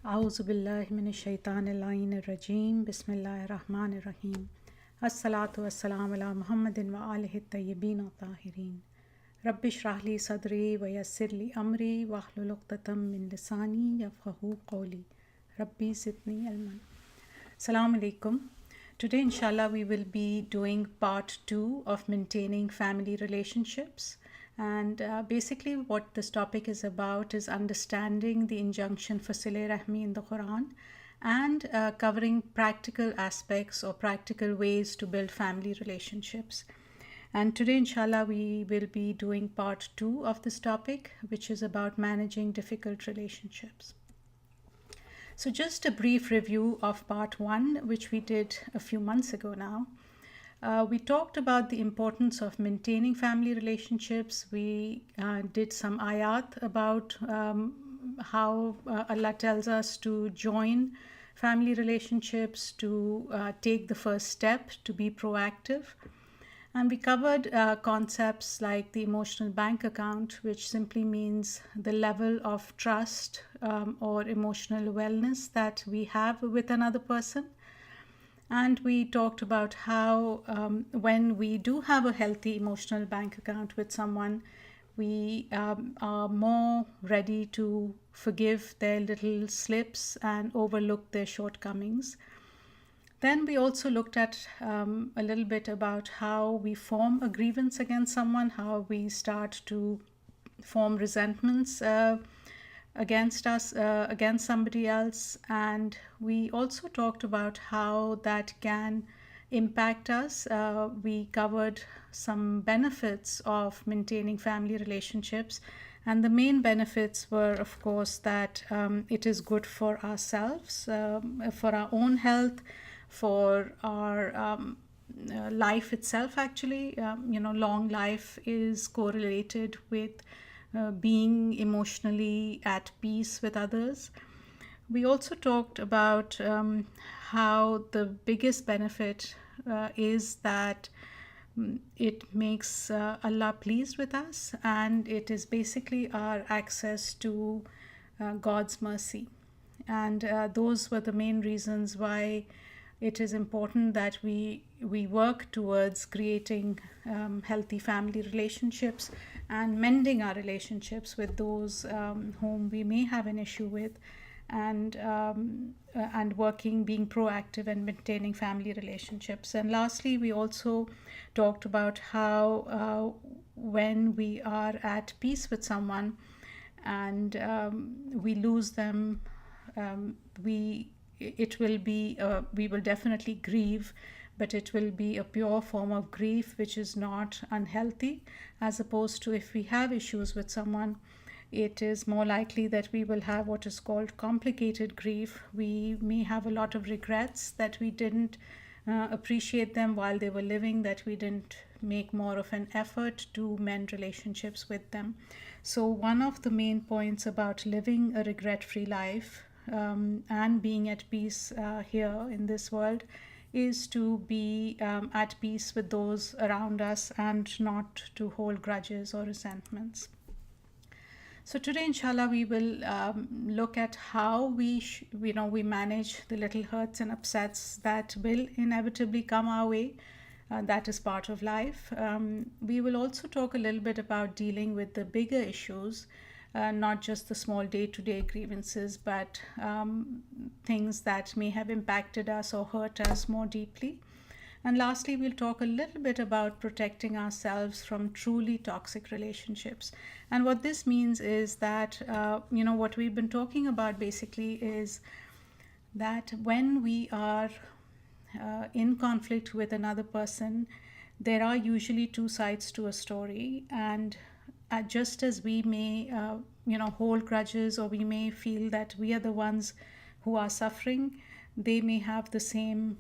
A'udhu billahi minash shaitanir rajim. Bismillahir rahmanir rahim. Assalatu wassalamu ala Muhammadin wa alihi tayyibin wa tahirin. Rabbi shrah li sadri wa yassir li amri wa hlul 'uqdatam min lisani yafqahu qawli. Rabbi zidni ilman. Assalamu alaikum. Today, inshallah, we will be doing part 2 of maintaining family relationships. And basically, what this topic is about is understanding the injunction for Sileh Rahmi in the Quran and covering practical aspects or practical ways to build family relationships. And today, inshallah, we will be doing part 2 of this topic, which is about managing difficult relationships. So just a brief review of part 1, which we did a few months ago now. We talked about the importance of maintaining family relationships. We did some ayat about how Allah tells us to join family relationships, to take the first step, to be proactive. And we covered concepts like the emotional bank account, which simply means the level of trust or emotional wellness that we have with another person. And we talked about how when we do have a healthy emotional bank account with someone, we are more ready to forgive their little slips and overlook their shortcomings. Then we also looked at a little bit about how we form a grievance against someone, how we start to form resentments against us, against somebody else. And we also talked about how that can impact us. We covered some benefits of maintaining family relationships. And the main benefits were, of course, that it is good for ourselves, for our own health, for our life itself, actually. Long life is correlated with being emotionally at peace with others. We also talked about how the biggest benefit is that it makes Allah pleased with us, and it is basically our access to God's mercy. And those were the main reasons why it is important that we work towards creating healthy family relationships and mending our relationships with those whom we may have an issue with, and working, being proactive and maintaining family relationships. And lastly, we also talked about how when we are at peace with someone and we lose them, we will definitely grieve, but it will be a pure form of grief which is not unhealthy, as opposed to if we have issues with someone, it is more likely that we will have what is called complicated grief. We may have a lot of regrets that we didn't appreciate them while they were living, that we didn't make more of an effort to mend relationships with them. So one of the main points about living a regret-free life and being at peace here in this world is to be at peace with those around us and not to hold grudges or resentments. So today, inshallah, we will look at how we manage the little hurts and upsets that will inevitably come our way. That is part of life. We will also talk a little bit about dealing with the bigger issues, not just the small day-to-day grievances, but things that may have impacted us or hurt us more deeply. And lastly, we'll talk a little bit about protecting ourselves from truly toxic relationships. And what this means is that, what we've been talking about basically is that when we are in conflict with another person, there are usually two sides to a story. And just as we may, hold grudges, or we may feel that we are the ones who are suffering, they may have the same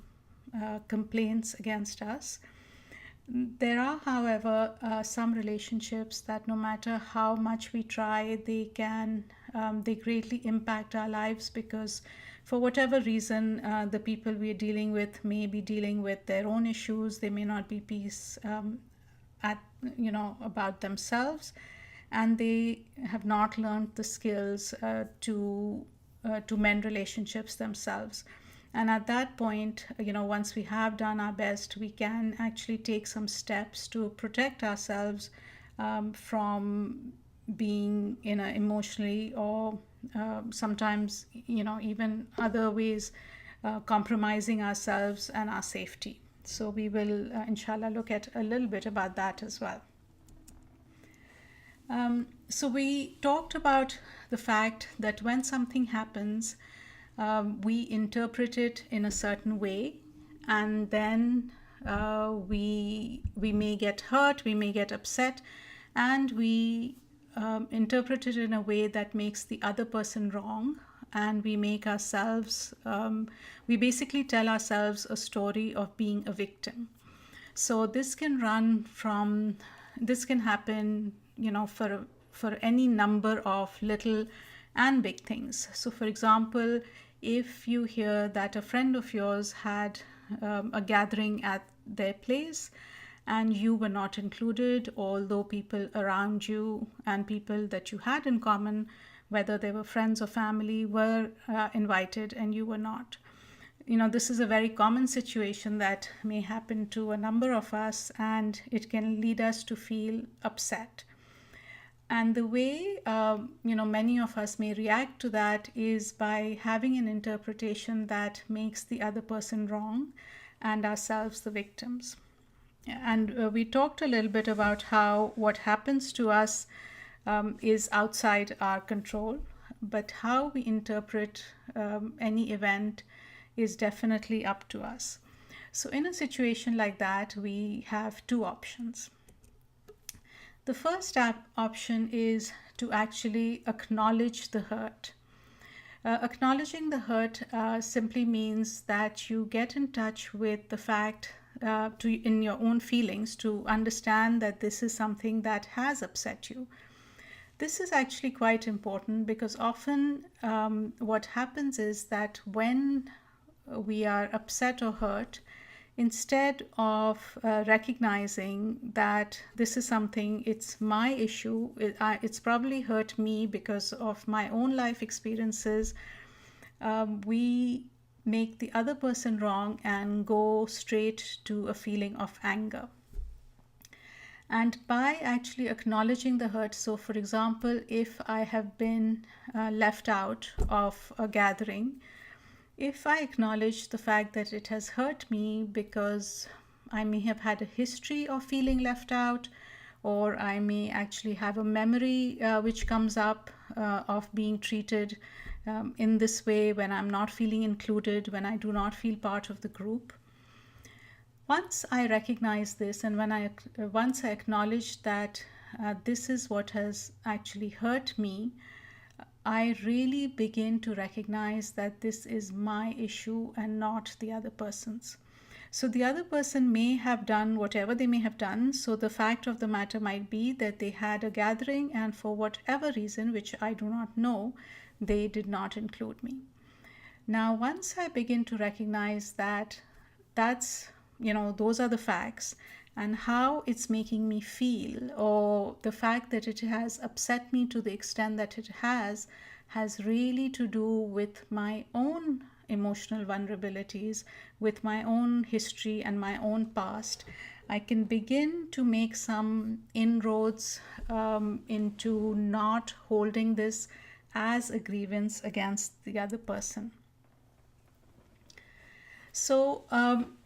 complaints against us. There are, however, some relationships that no matter how much we try, they greatly impact our lives, because for whatever reason, the people we are dealing with may be dealing with their own issues. They may not be peace about themselves, and they have not learned the skills to to mend relationships themselves. And at that point, once we have done our best, we can actually take some steps to protect ourselves from being emotionally or sometimes even other ways compromising ourselves and our safety. So we will inshallah look at a little bit about that as well. So we talked about the fact that when something happens, we interpret it in a certain way, and then we may get hurt, we may get upset, and we interpret it in a way that makes the other person wrong, and we make ourselves, we basically tell ourselves a story of being a victim. So this can happen, for any number of little and big things. So for example, if you hear that a friend of yours had a gathering at their place and you were not included, although people around you and people that you had in common, whether they were friends or family, were invited and you were not. This is a very common situation that may happen to a number of us, and it can lead us to feel upset. And the way, many of us may react to that is by having an interpretation that makes the other person wrong and ourselves the victims. And we talked a little bit about how what happens to us is outside our control, but how we interpret any event is definitely up to us. So in a situation like that, we have two options. The first option is to actually acknowledge the hurt. Acknowledging the hurt simply means that you get in touch with the fact, in your own feelings, to understand that this is something that has upset you. This is actually quite important because often what happens is that when we are upset or hurt, instead of recognizing that this is something, it's my issue, it's probably hurt me because of my own life experiences, we make the other person wrong and go straight to a feeling of anger. And by actually acknowledging the hurt, so for example, if I have been left out of a gathering, if I acknowledge the fact that it has hurt me because I may have had a history of feeling left out, or I may actually have a memory which comes up of being treated in this way when I'm not feeling included, when I do not feel part of the group. Once I recognize this, and once I acknowledge that this is what has actually hurt me, I really begin to recognize that this is my issue and not the other person's. So the other person may have done whatever they may have done. So the fact of the matter might be that they had a gathering and for whatever reason, which I do not know, they did not include me. Now, once I begin to recognize that those are the facts, and how it's making me feel, or the fact that it has upset me to the extent that it has really to do with my own emotional vulnerabilities, with my own history and my own past, I can begin to make some inroads into not holding this as a grievance against the other person. So,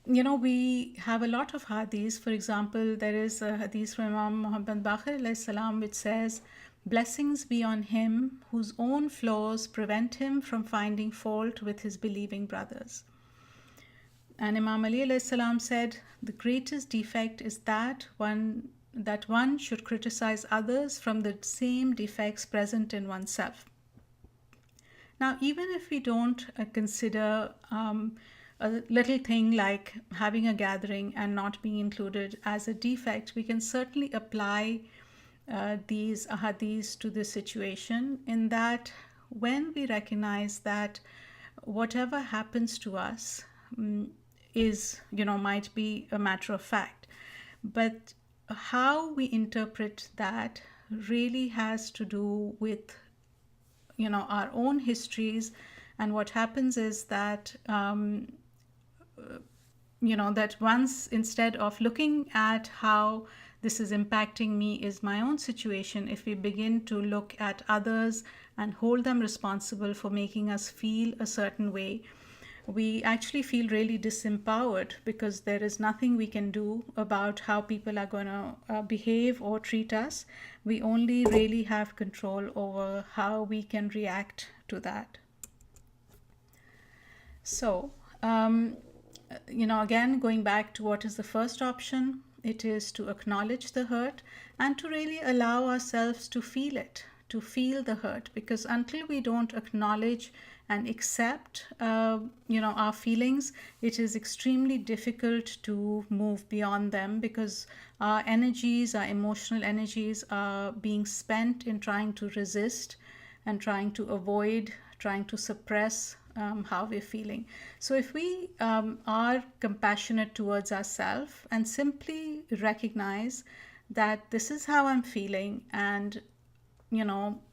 we have a lot of hadiths. For example, there is a hadith from Imam Muhammad Baqir alayhi salam which says, "Blessings be on him whose own flaws prevent him from finding fault with his believing brothers." And Imam Ali alayhi salam said, "The greatest defect is that one should criticize others from the same defects present in oneself." Now, even if we don't consider a little thing like having a gathering and not being included as a defect, we can certainly apply these hadiths to this situation, in that when we recognize that whatever happens to us is, might be a matter of fact, but how we interpret that really has to do with our own histories. And what happens is that that once, instead of looking at how this is impacting me is my own situation, if we begin to look at others and hold them responsible for making us feel a certain way, we actually feel really disempowered, because there is nothing we can do about how people are going to behave or treat us. We only really have control over how we can react to that. So, again, going back to what is the first option, it is to acknowledge the hurt and to really allow ourselves to feel it, to feel the hurt, because until we don't acknowledge and accept, our feelings, it is extremely difficult to move beyond them, because our energies, our emotional energies, are being spent in trying to resist and trying to avoid, trying to suppress how we're feeling. So if we are compassionate towards ourselves and simply recognize that this is how I'm feeling, and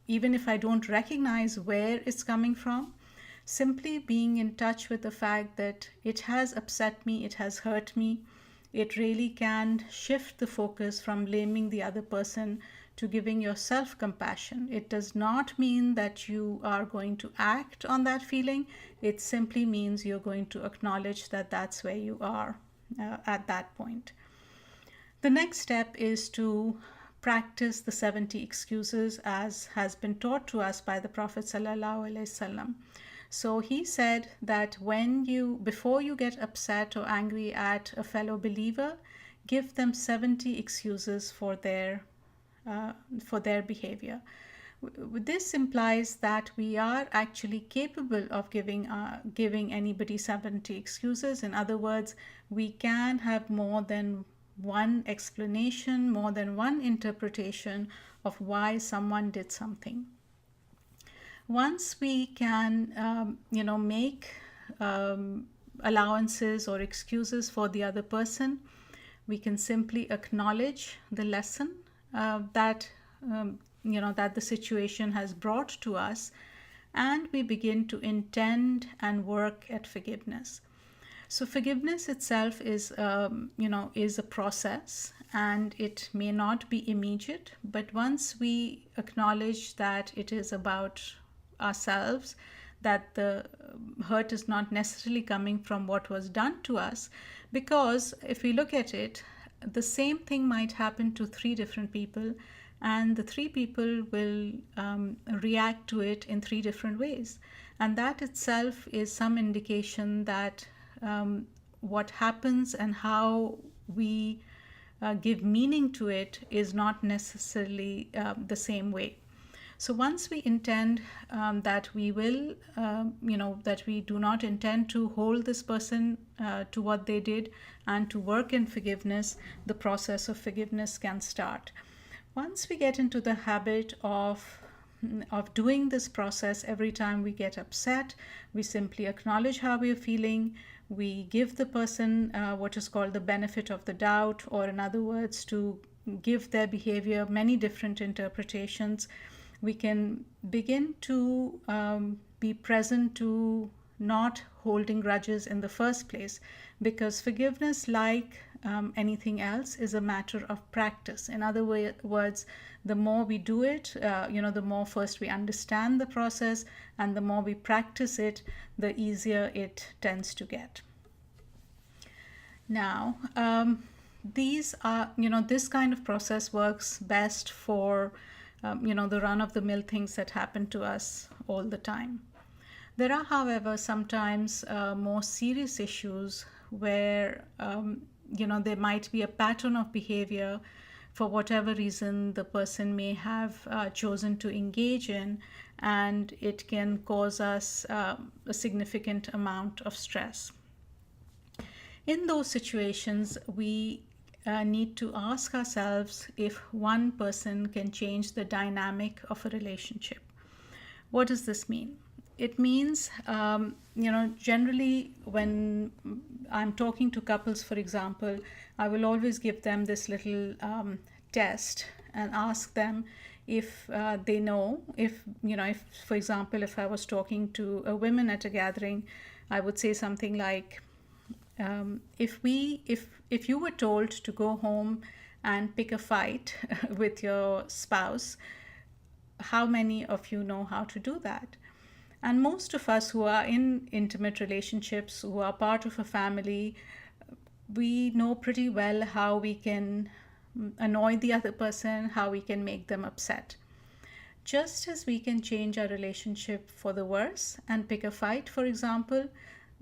even if I don't recognize where it's coming from, simply being in touch with the fact that it has upset me, it has hurt me, it really can shift the focus from blaming the other person to giving yourself compassion. It does not mean that you are going to act on that feeling. It simply means you're going to acknowledge that that's where you are at that point. The next step is to practice the 70 excuses as has been taught to us by the Prophet sallallahu alaihi wasallam. So he said that before you get upset or angry at a fellow believer, give them 70 excuses for their behavior. This implies that we are actually capable of giving anybody 70 excuses. In other words, we can have more than one explanation, more than one interpretation of why someone did something. Once we can, make allowances or excuses for the other person, we can simply acknowledge the lesson that the situation has brought to us, and we begin to intend and work at forgiveness. So forgiveness itself is a process, and it may not be immediate, but once we acknowledge that it is about ourselves, that the hurt is not necessarily coming from what was done to us, because if we look at it, the same thing might happen to 3 different people, and the 3 people will react to it in 3 different ways. And that itself is some indication that what happens and how we give meaning to it is not necessarily the same way. So once we intend that we will, that we do not intend to hold this person to what they did and to work in forgiveness, the process of forgiveness can start. Once we get into the habit of doing this process, every time we get upset, we simply acknowledge how we are feeling. We give the person what is called the benefit of the doubt, or in other words, to give their behavior many different interpretations. We can begin to be present to not holding grudges in the first place, because forgiveness, like anything else, is a matter of practice. In other words, the more we do it, the more first we understand the process, and the more we practice it, the easier it tends to get. Now, these are, this kind of process works best for the run-of-the-mill things that happen to us all the time. There are, however, sometimes more serious issues where, there might be a pattern of behavior for whatever reason the person may have chosen to engage in, and it can cause us a significant amount of stress. In those situations, we need to ask ourselves if one person can change the dynamic of a relationship. What does this mean? It means, generally when I'm talking to couples, for example, I will always give them this little test and ask them if they know, if, if, for example, if I was talking to a woman at a gathering, I would say something like, if you were told to go home and pick a fight with your spouse, how many of you know how to do that? And most of us who are in intimate relationships, who are part of a family, we know pretty well how we can annoy the other person, how we can make them upset. Just as we can change our relationship for the worse and pick a fight, for example,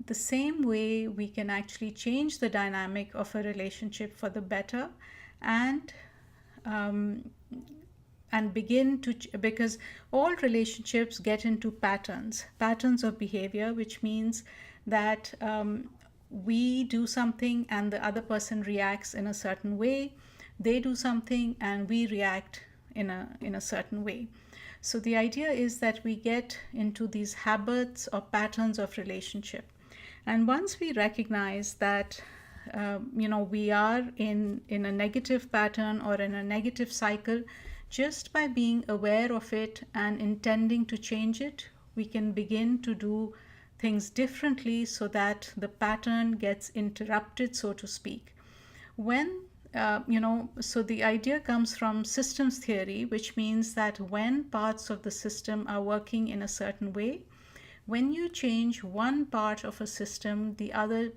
the same way we can actually change the dynamic of a relationship for the better, and begin to, because all relationships get into patterns of behavior, which means that we do something and the other person reacts in a certain way, they do something and we react in a certain way. So the idea is that we get into these habits or patterns of relationship, and once we recognize that we are in a negative pattern or in a negative cycle, just by being aware of it and intending to change it, we can begin to do things differently so that the pattern gets interrupted, so to speak. So the idea comes from systems theory, which means that when parts of the system are working in a certain way, when you change one part of a system, the other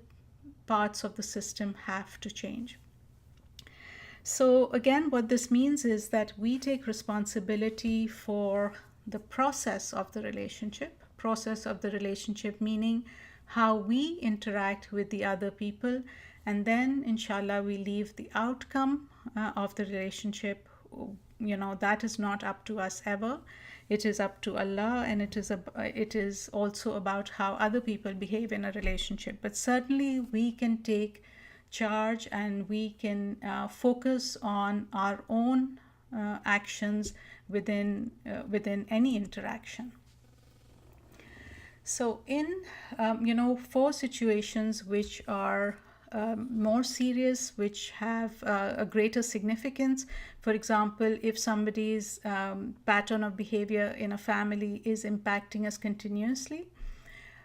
parts of the system have to change. So again, what this means is that we take responsibility for the process of the relationship meaning how we interact with the other people, and then inshallah we leave the outcome of the relationship. That is not up to us ever. It is up to Allah, and it is also about how other people behave in a relationship. But certainly we can take charge and we can focus on our own actions within any interaction. So in for situations which are more serious, which have a greater significance, for example, if somebody's pattern of behavior in a family is impacting us continuously,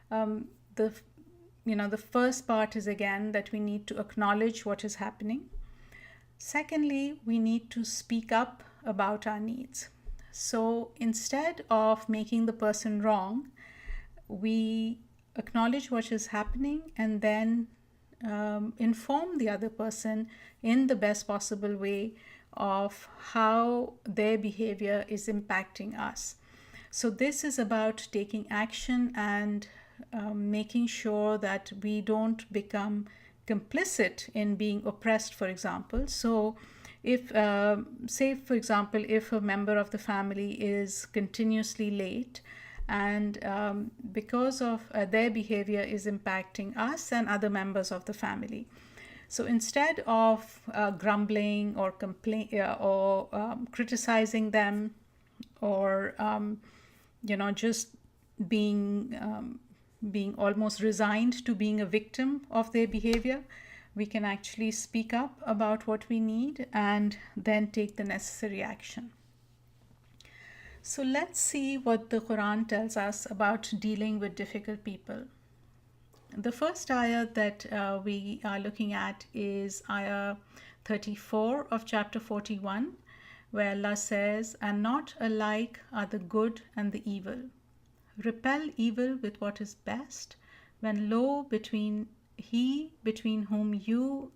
the first part is again that we need to acknowledge what is happening. Secondly, we need to speak up about our needs. So instead of making the person wrong, we acknowledge what is happening and then inform the other person in the best possible way of how their behavior is impacting us. So this is about taking action and making sure that we don't become complicit in being oppressed, for example. So if, say, for example, if a member of the family is continuously late, and because of their behavior is impacting us and other members of the family. So instead of grumbling or criticizing them, or just being almost resigned to being a victim of their behavior, we can actually speak up about what we need and then take the necessary action. So let's see what the Quran tells us about dealing with difficult people. The first ayah that we are looking at is ayah 34 of chapter 41, where Allah says, "And not alike are the good and the evil. Repel evil with what is best, when lo, between whom you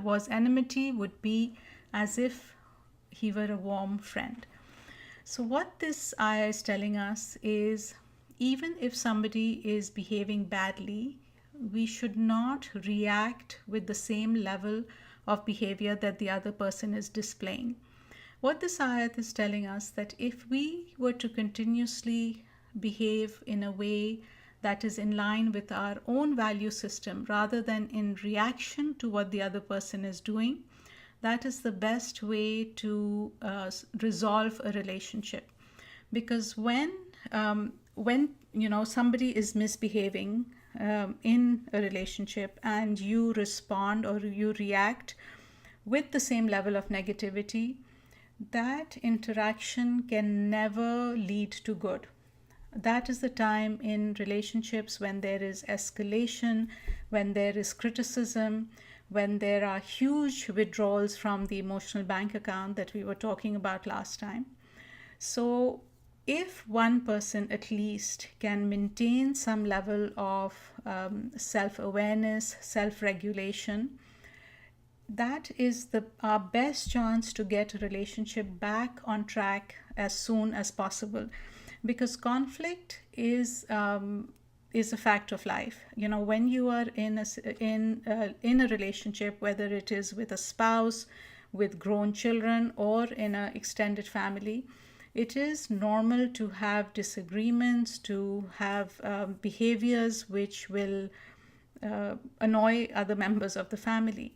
was enmity would be as if he were a warm friend." So what this ayah is telling us is, even if somebody is behaving badly, we should not react with the same level of behavior that the other person is displaying. What this ayat is telling us, that if we were to continuously behave in a way that is in line with our own value system rather than in reaction to what the other person is doing, that is the best way to resolve a relationship. Because when somebody is misbehaving in a relationship and you respond or you react with the same level of negativity, that interaction can never lead to good. That is the time in relationships when there is escalation, when there is criticism, when there are huge withdrawals from the emotional bank account that we were talking about last time. So, if one person at least can maintain some level of self awareness, self regulation, that is our best chance to get a relationship back on track as soon as possible, because conflict is a fact of life. When you are in a relationship, whether it is with a spouse, with grown children, or in an extended family, it is normal to have disagreements, to have behaviors which will annoy other members of the family.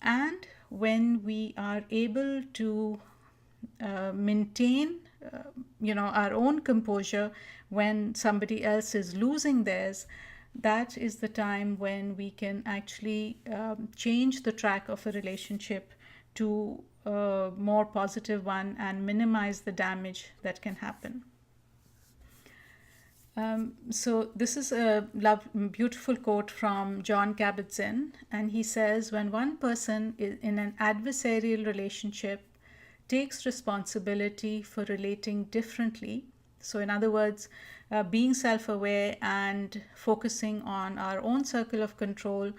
And when we are able to maintain our own composure when somebody else is losing theirs, that is the time when we can actually change the track of a relationship to a more positive one and minimize the damage that can happen. So this is a beautiful quote from John Kabat-Zinn, and he says, when one person is in an adversarial relationship takes responsibility for relating differently, so in other words, being self-aware and focusing on our own circle of control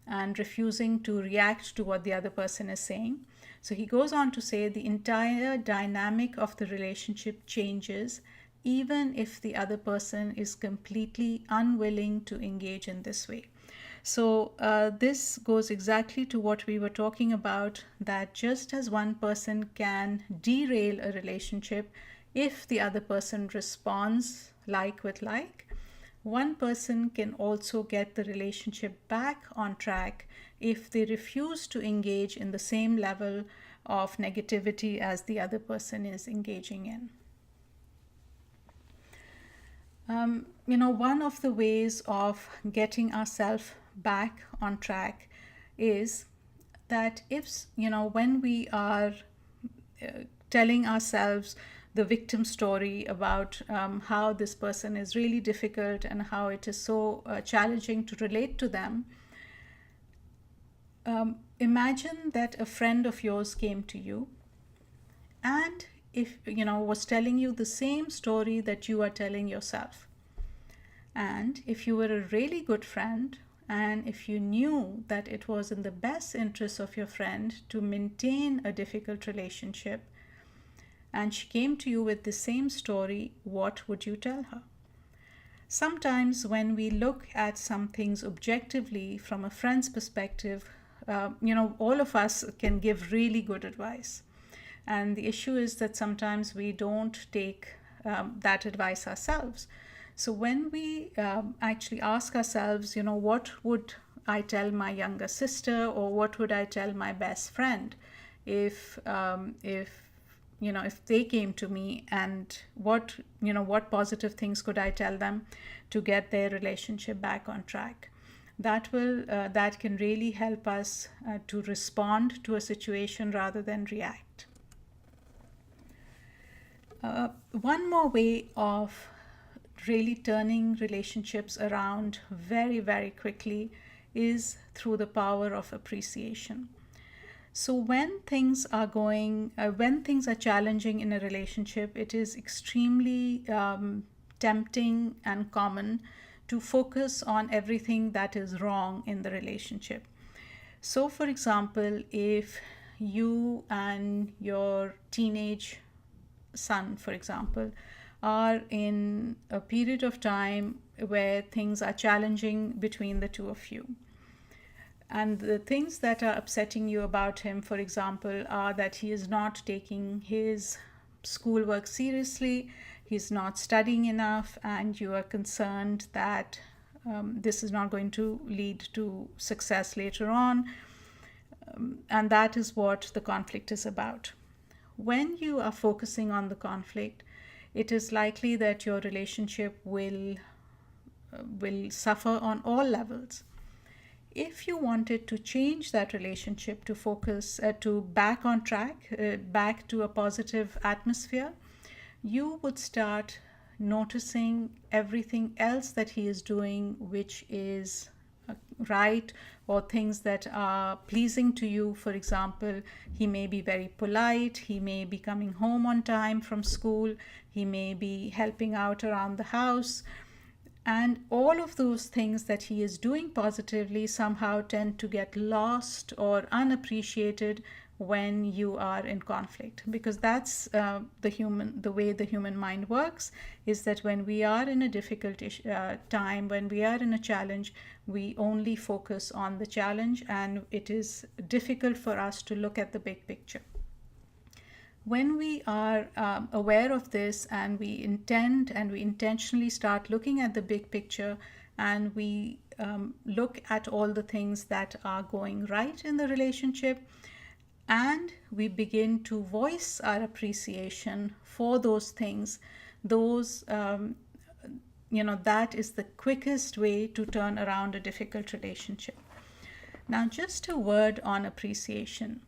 and refusing to react to what the other person is saying. So he goes on to say the entire dynamic of the relationship changes, even if the other person is completely unwilling to engage in this way. So this goes exactly to what we were talking about, that just as one person can derail a relationship if the other person responds like with like, one person can also get the relationship back on track if they refuse to engage in the same level of negativity as the other person is engaging in. One of the ways of getting ourselves back on track is that when we are telling ourselves the victim story about how this person is really difficult and how it is so challenging to relate to them, imagine that a friend of yours came to you and was telling you the same story that you are telling yourself. And if you were a really good friend, and if you knew that it was in the best interest of your friend to maintain a difficult relationship, and she came to you with the same story, what would you tell her? Sometimes when we look at some things objectively from a friend's perspective, all of us can give really good advice. And the issue is that sometimes we don't take that advice ourselves. So when we actually ask ourselves, what would I tell my younger sister, or what would I tell my best friend if they came to me, and what positive things could I tell them to get their relationship back on track? That can really help us to respond to a situation rather than react. One more way of really turning relationships around very, very quickly is through the power of appreciation. So when things are challenging in a relationship, it is extremely tempting and common to focus on everything that is wrong in the relationship. So for example, if you and your teenage son, for example, are in a period of time where things are challenging between the two of you, and the things that are upsetting you about him, for example, are that he is not taking his schoolwork seriously, he's not studying enough, and you are concerned that this is not going to lead to success later on. And that is what the conflict is about. When you are focusing on the conflict, it is likely that your relationship will suffer on all levels. If you wanted to change that relationship to focus, to back on track, back to a positive atmosphere, you would start noticing everything else that he is doing, which is right, or things that are pleasing to you. For example, he may be very polite, he may be coming home on time from school, he may be helping out around the house. And all of those things that he is doing positively somehow tend to get lost or unappreciated when you are in conflict, because that's the way the human mind works, is that when we are in a difficult time, when we are in a challenge, we only focus on the challenge, and it is difficult for us to look at the big picture. When we are aware of this, and we intentionally start looking at the big picture, and we look at all the things that are going right in the relationship, and we begin to voice our appreciation for those things, those that is the quickest way to turn around a difficult relationship. Now, just a word on appreciation.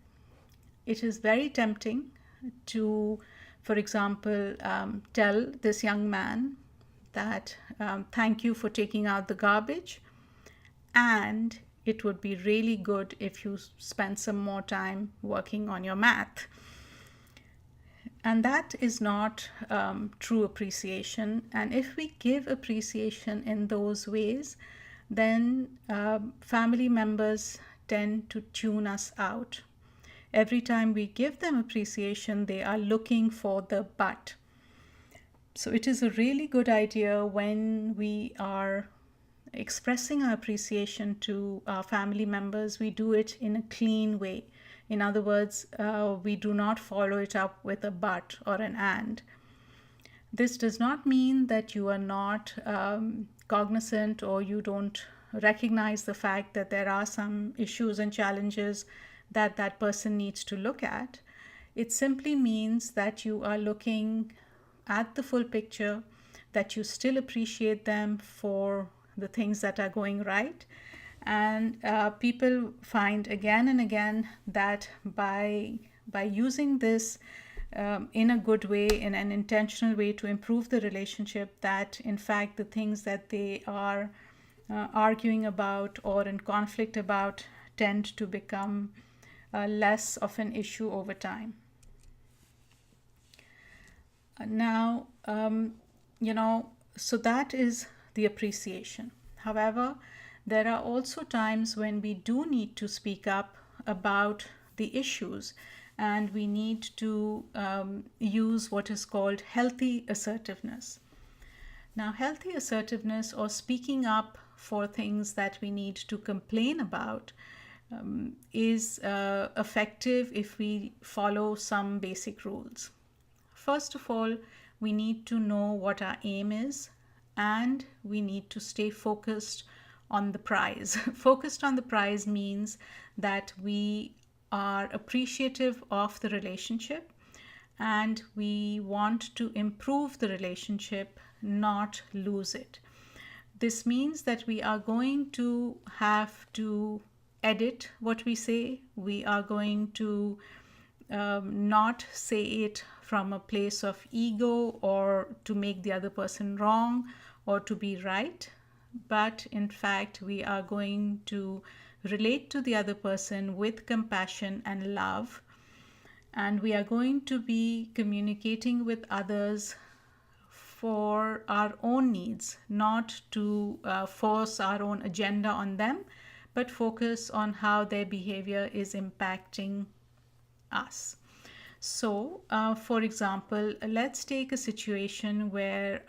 It is very tempting to, for example, tell this young man that thank you for taking out the garbage, and it would be really good if you spend some more time working on your math. And that is not true appreciation. And if we give appreciation in those ways, then family members tend to tune us out. Every time we give them appreciation, they are looking for the but. So it is a really good idea, when we are expressing our appreciation to our family members, we do it in a clean way. In other words, we do not follow it up with a but or an and. This does not mean that you are not cognizant, or you don't recognize the fact that there are some issues and challenges that that person needs to look at. It simply means that you are looking at the full picture, that you still appreciate them for the things that are going right. And people find again and again that by using this in a good way, in an intentional way, to improve the relationship, that in fact the things that they are arguing about or in conflict about tend to become less of an issue over time. Now, so that is the appreciation. However, there are also times when we do need to speak up about the issues, and we need to use what is called healthy assertiveness. Now, healthy assertiveness, or speaking up for things that we need to complain about, is effective if we follow some basic rules. First of all, we need to know what our aim is, and we need to stay focused on the prize. Focused on the prize means that we are appreciative of the relationship, and we want to improve the relationship, not lose it. This means that we are going to have to edit what we say. We are going to not say it from a place of ego, or to make the other person wrong, or to be right. But in fact, we are going to relate to the other person with compassion and love. And we are going to be communicating with others for our own needs, not to force our own agenda on them, but focus on how their behavior is impacting us. So, for example, let's take a situation where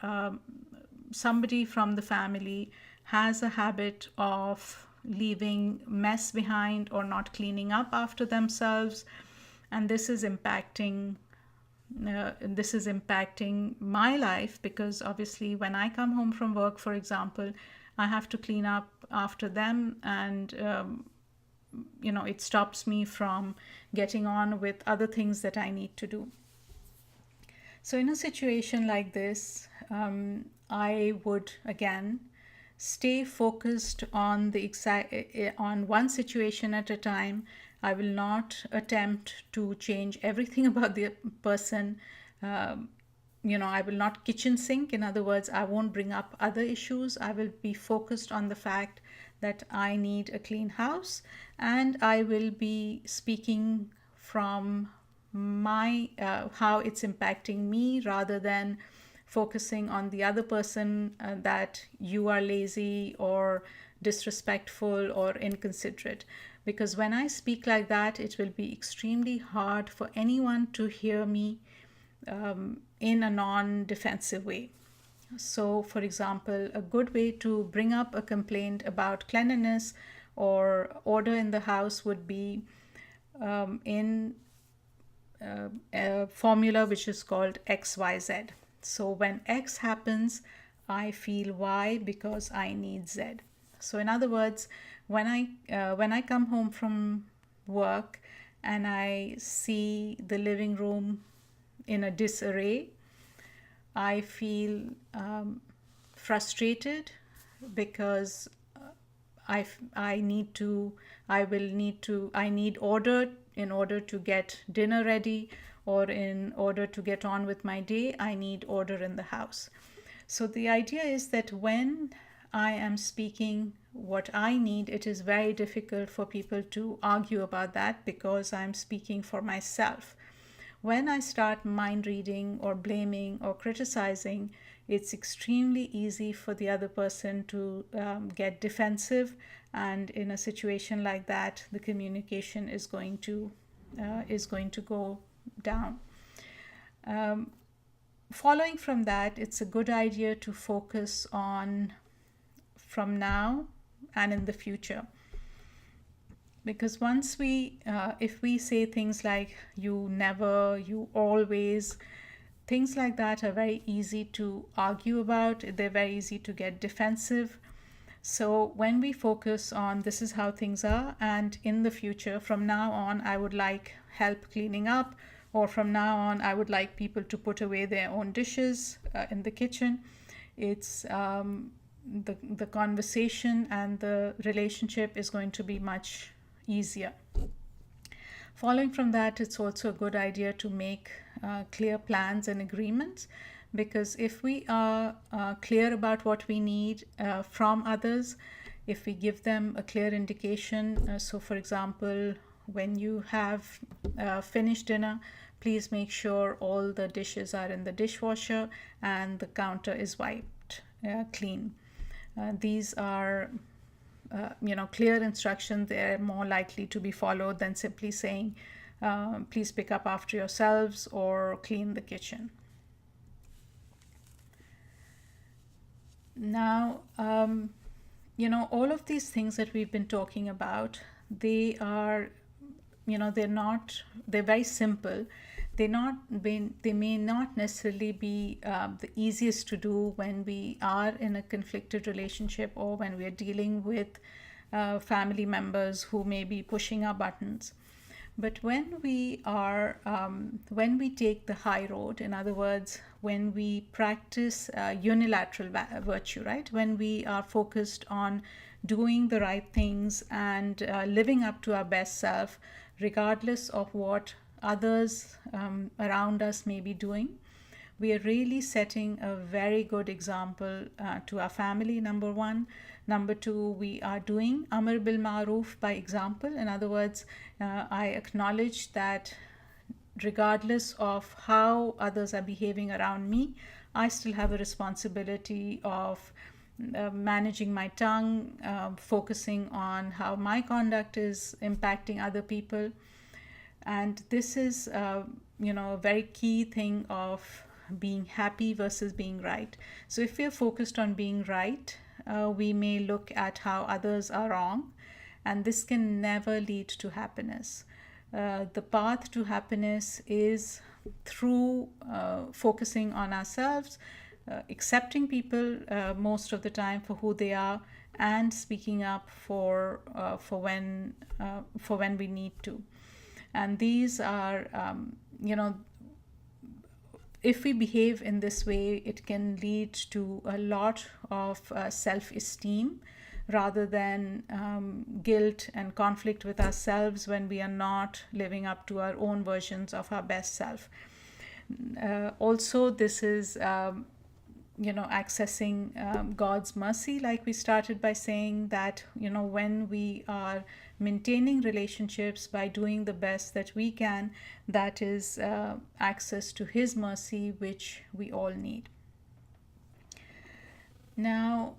somebody from the family has a habit of leaving mess behind, or not cleaning up after themselves, and this is impacting my life, because obviously when I come home from work, for example, I have to clean up after them, and it stops me from getting on with other things that I need to do. So in a situation like this, I would again stay focused on on one situation at a time. I will not attempt to change everything about the person. Um, I will not kitchen sink. In other words, I won't bring up other issues. I will be focused on the fact that I need a clean house, and I will be speaking from my how it's impacting me rather than focusing on the other person, that you are lazy or disrespectful or inconsiderate. Because when I speak like that, it will be extremely hard for anyone to hear me in a non defensive way. So, for example, a good way to bring up a complaint about cleanliness or order in the house would be in a formula which is called XYZ. So, when X happens, I feel Y because I need Z. So, in other words, when I come home from work and I see the living room in a disarray, I feel frustrated because I need to, I need order in order to get dinner ready, or in order to get on with my day, I need order in the house. So the idea is that when I am speaking what I need, it is very difficult for people to argue about that because I'm speaking for myself. When I start mind reading or blaming or criticizing, it's extremely easy for the other person to get defensive, and in a situation like that, the communication is going to go down. Following from that, it's a good idea to focus on from now and in the future. Because once if we say things like you never, you always, things like that are very easy to argue about. They're very easy to get defensive. So when we focus on this is how things are, and in the future, from now on, I would like help cleaning up, or from now on, I would like people to put away their own dishes in the kitchen. It's the conversation and the relationship is going to be much easier. Following from that, it's also a good idea to make clear plans and agreements, because if we are clear about what we need from others, if we give them a clear indication, so for example, when you have finished dinner, please make sure all the dishes are in the dishwasher and the counter is wiped clean. These are clear instructions. They're more likely to be followed than simply saying, please pick up after yourselves or clean the kitchen. Now, all of these things that we've been talking about, they are, they're very simple. They may not necessarily be the easiest to do when we are in a conflicted relationship, or when we are dealing with family members who may be pushing our buttons. But when we take the high road, in other words, when we practice unilateral virtue, right? When we are focused on doing the right things and living up to our best self, regardless of what others around us may be doing, we are really setting a very good example to our family, number one. Number two, we are doing Amr bil Maroof by example. In other words, I acknowledge that regardless of how others are behaving around me, I still have a responsibility of managing my tongue, focusing on how my conduct is impacting other people. And this is, a very key thing of being happy versus being right. So if we're focused on being right, we may look at how others are wrong, and this can never lead to happiness. The path to happiness is through focusing on ourselves, accepting people most of the time for who they are, and speaking up for when we need to. And these are, if we behave in this way, it can lead to a lot of self-esteem rather than guilt and conflict with ourselves when we are not living up to our own versions of our best self. Also, this is accessing God's mercy, like we started by saying that, when we are maintaining relationships by doing the best that we can, that is access to His mercy, which we all need. Now,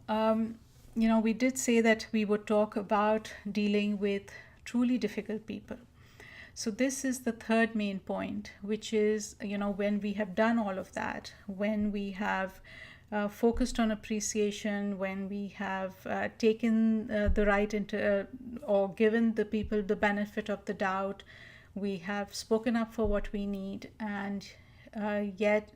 we did say that we would talk about dealing with truly difficult people. So this is the third main point, which is, when we have done all of that, when we have focused on appreciation, when we have taken the right into or given the people the benefit of the doubt, we have spoken up for what we need, and yet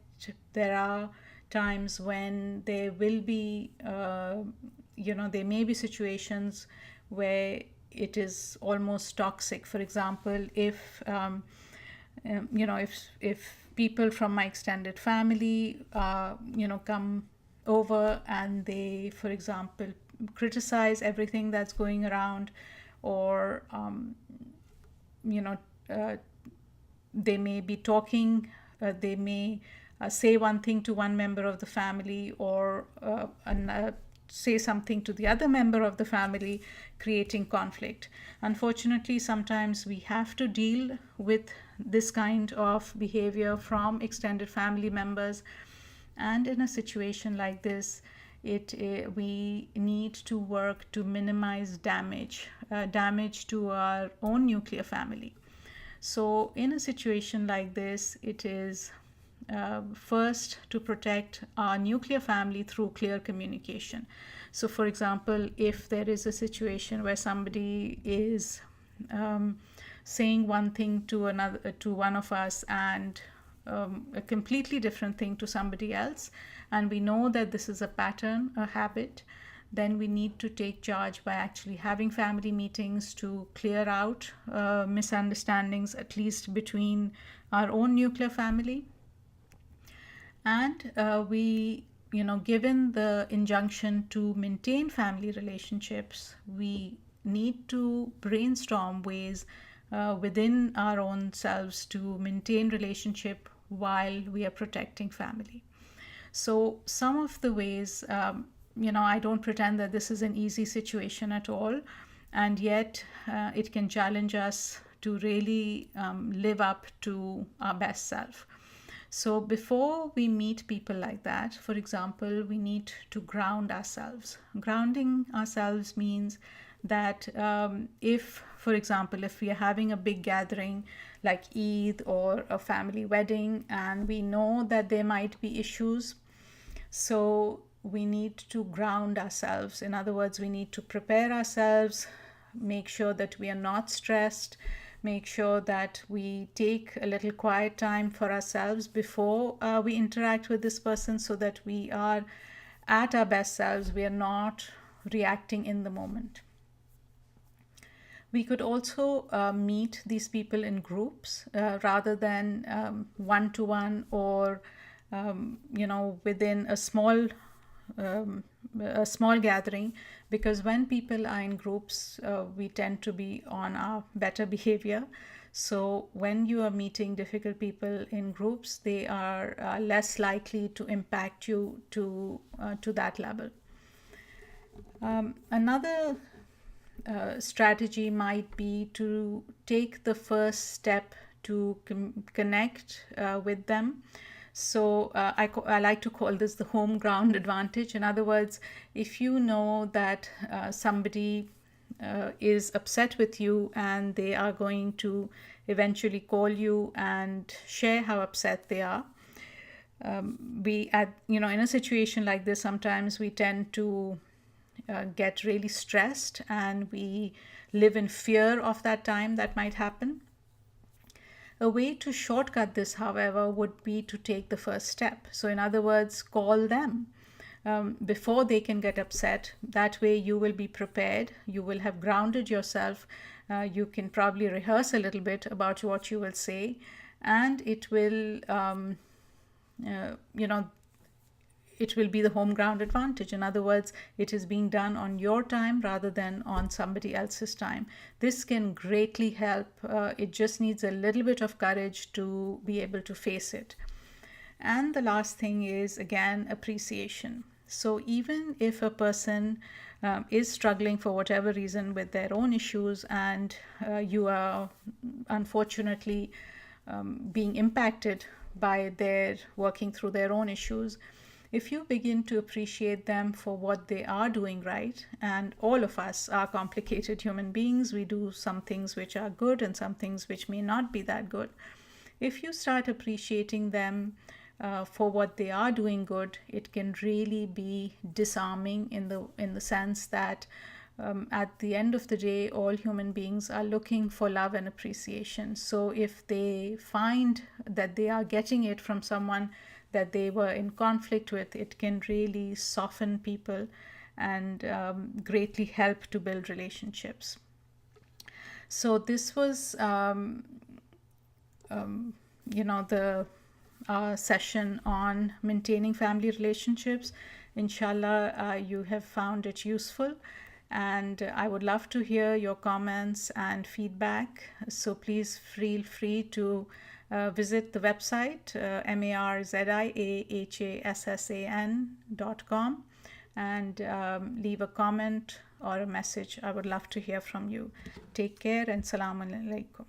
there are times when there will be, there may be situations where it is almost toxic. For example, if people from my extended family come over and they, for example, criticize everything that's going around, or they may be talking, they may say one thing to one member of the family, or say something to the other member of the family, creating conflict. Unfortunately, sometimes we have to deal with this kind of behavior from extended family members, and in a situation like this, we need to work to minimize damage to our own nuclear family. So in a situation like this, it is first to protect our nuclear family through clear communication. So for example, if there is a situation where somebody is saying one thing to one of us, and a completely different thing to somebody else, and we know that this is a pattern, a habit, then we need to take charge by actually having family meetings to clear out misunderstandings, at least between our own nuclear family. And given the injunction to maintain family relationships, we need to brainstorm ways within our own selves to maintain relationship while we are protecting family. So some of the ways, I don't pretend that this is an easy situation at all, and yet it can challenge us to really live up to our best self. So before we meet people like that, for example, we need to ground ourselves. Grounding ourselves means that if, for example, if we are having a big gathering like Eid or a family wedding, and we know that there might be issues, so we need to ground ourselves. In other words, we need to prepare ourselves, make sure that we are not stressed, make sure that we take a little quiet time for ourselves before we interact with this person, so that we are at our best selves, we are not reacting in the moment. We could also meet these people in groups rather than one-to-one, or within a small gathering, because when people are in groups, we tend to be on our better behavior. So when you are meeting difficult people in groups, they are less likely to impact you to that level. Another strategy might be to take the first step to connect with them. So I like to call this the home ground advantage. In other words, if you know that somebody is upset with you, and they are going to eventually call you and share how upset they are, in a situation like this, sometimes we tend to get really stressed, and we live in fear of that time that might happen. A way to shortcut this, however, would be to take the first step. So in other words, call them before they can get upset. That way you will be prepared, you will have grounded yourself, you can probably rehearse a little bit about what you will say, and it will it will be the home ground advantage. In other words, it is being done on your time rather than on somebody else's time. This can greatly help. It just needs a little bit of courage to be able to face it. And the last thing is, again, appreciation. So even if a person is struggling for whatever reason with their own issues, and you are unfortunately being impacted by their working through their own issues, if you begin to appreciate them for what they are doing right, and all of us are complicated human beings, we do some things which are good and some things which may not be that good. If you start appreciating them for what they are doing good, it can really be disarming in the sense that at the end of the day, all human beings are looking for love and appreciation. So if they find that they are getting it from someone that they were in conflict with, it can really soften people and greatly help to build relationships. So this was, the session on maintaining family relationships. Inshallah, you have found it useful. And I would love to hear your comments and feedback. So please feel free to visit the website, marziahassan.com, and leave a comment or a message. I would love to hear from you. Take care and Assalamu alaikum.